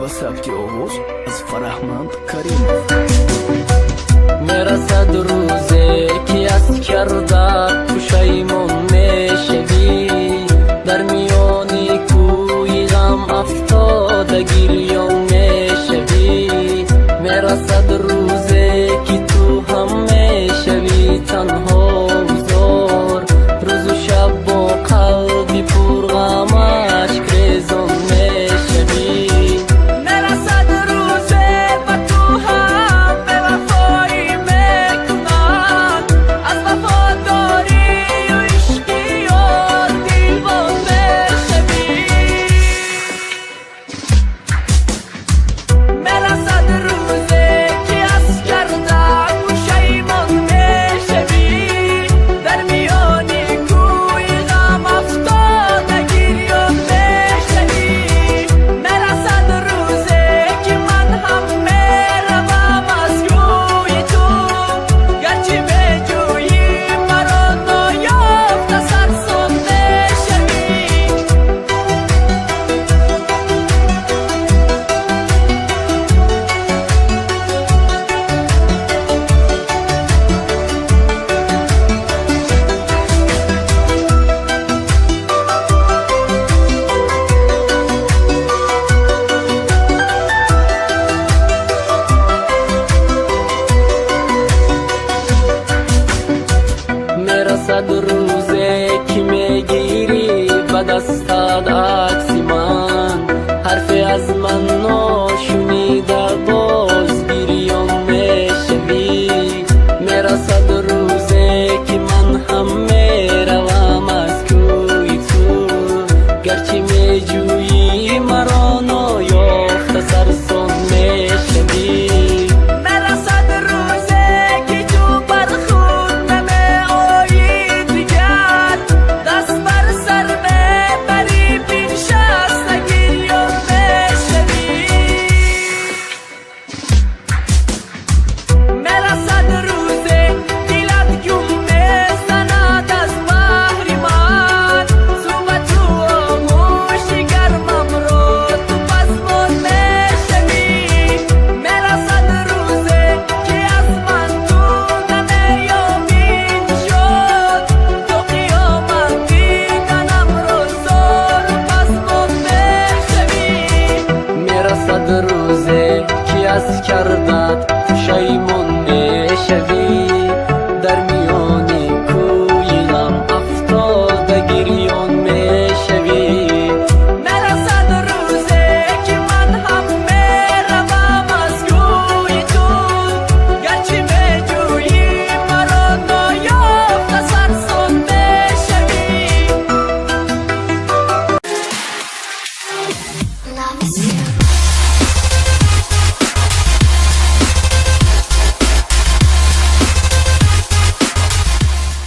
با سبک آواز از فرهمند کریمов. میرسد روزی که از کردت پشیمان میشوی، در میانی کوی غم افتاده گریان میشوی. میرسد روزی که تو هم میشوی تنها و زار، روز و شب با قلبی پر غم اشک ریزان میشوی. میرسد روزی و تو هم به وفایی میکنن، از وفاداری و عشقی یار دیوان میشوی. میرسد روزی که از کردن پشیمان میشوی، در میانی کوی غم افتاده گریان میشوی. میرسد روزی که من هم میروم از روی تو، گرچه میجویی مرا نایافته سرسام میشوی. میرسد روزی که میگیری به دستت